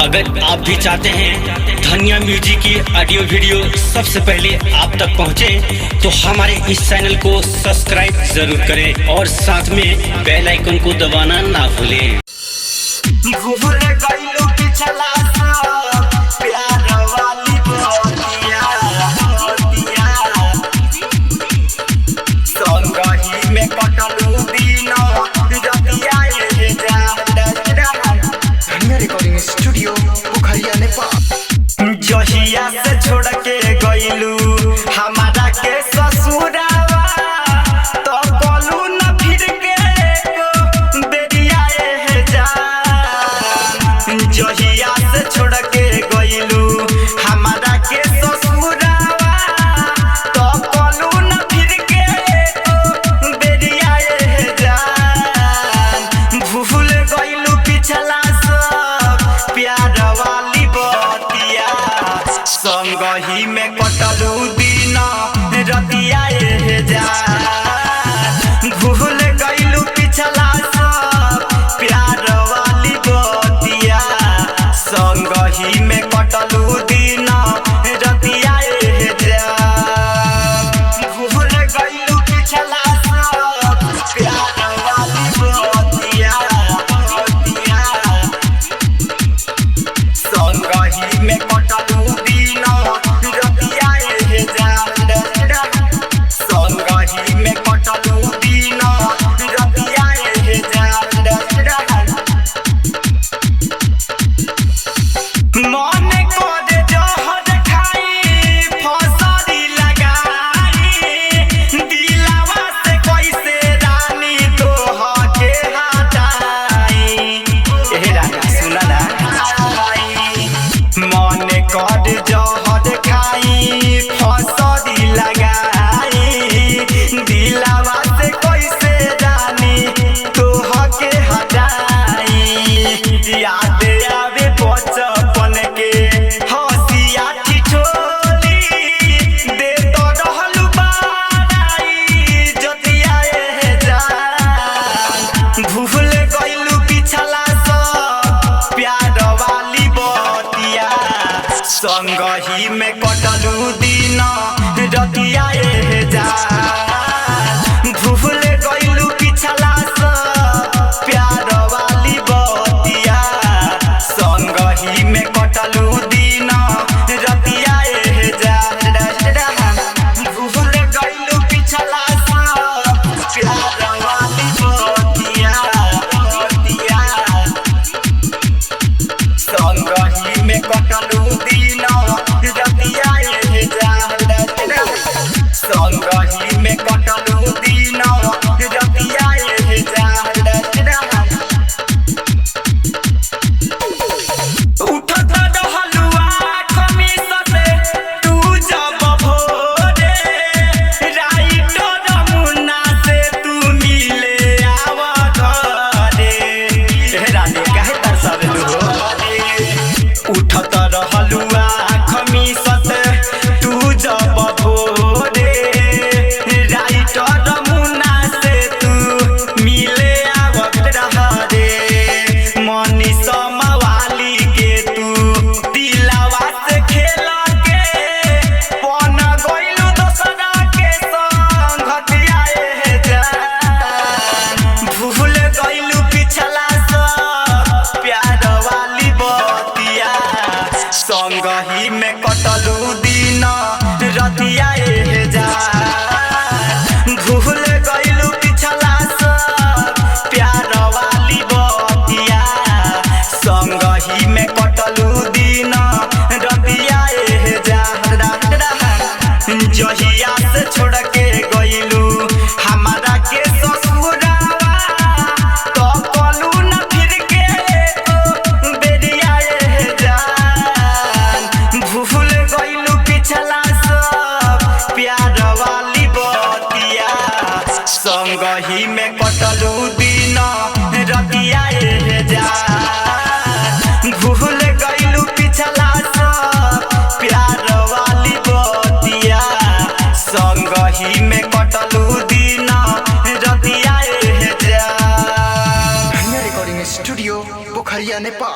अगर आप भी चाहते हैं धनिया म्यूजिक की ऑडियो वीडियो सबसे पहले आप तक पहुंचे, तो हमारे इस चैनल को सब्सक्राइब जरूर करें और साथ में बेल आइकन को दबाना ना भूलें। स्टूडियो पोखरिया नेपाल। जहिया से छोड़ के गइलू हमारा के ससुरावा, तो बोलू न फिर के बेरिया ए जान। जहिया से छोड़ के गइलू हमारा के ससुरावा, तो बोलू न फिर के बेरिया ए जान। भूल गइलू पिछला प्यार वाली बतिया, संगही में कटलू दिन रतिया ए जान। भूल गइलू पिछला सब प्यार वाली बतिया, संगही में कटलू दिन रतिया ए जान। भूल गइलू पिछला सब प्यार वाली बतिया, संगही में कटलू दिन रतिया ए जान। संगही में कटलू दिन रतिया ए जान। मन करे जहर खाई फसरी लगाई, दिलवा से कैसे रानी तोहके हटाई। ए रानी सुन ना, मन कर जहर खाई फसरी लगाई, दिलवा से कैसे रानी तोहके हटाई। याद आवे बचपन के हंसिया ठिठोली, दे तो रहलू बाराई जतिया ए जान। भूल गइलू पिछला सब प्यार वाली बतिया, संगही में कटलू दिन रतिया ए जान। भूल गइलू पिछला सब प्यार वाली बतिया, संगही में कटलू दिन रतिया ए जान। भूल गइलू पिछला सब प्यार वाली बतिया, संगही में कटलू दिन रतिया ए जान। संगही में कटलू दिन रतिया ए जान। उठत रहलू आँखमी से तू जब भोरे, राइटर मुन्ना से तू मिले आव घरे। रानी काहे तरसावेलू हो? उठत रहलू आँखमी से तू जब भोरे, राइटर मुन्ना से तू मिले आवत रहरे। मनीष मवाली के तू दिलवा से खेल के पन गइलू दोसरा के संगतिया ए जान। भूल गइलू पिछला सब प्यार वाली बतिया, संगही में कटलू दिन रतिया ए जान। भूल गइलू पिछला सब प्यार वाली बतिया, संगही में कटलू दिन रतिया ए जान। जहिया से छोड़ के गइलू हमारा के ससुरावा, तो बोलू न फिर के बेरिया ए जान। भूल गइलू पिछला सब प्यार वाली बतिया, संगही में कटलू दिन रतिया ए जान। भूल गइलू पिछला सब प्यार वाली बतिया, संगही में कटलू दिन रतिया ए जान। स्टूडियो पोखरिया नेपाल।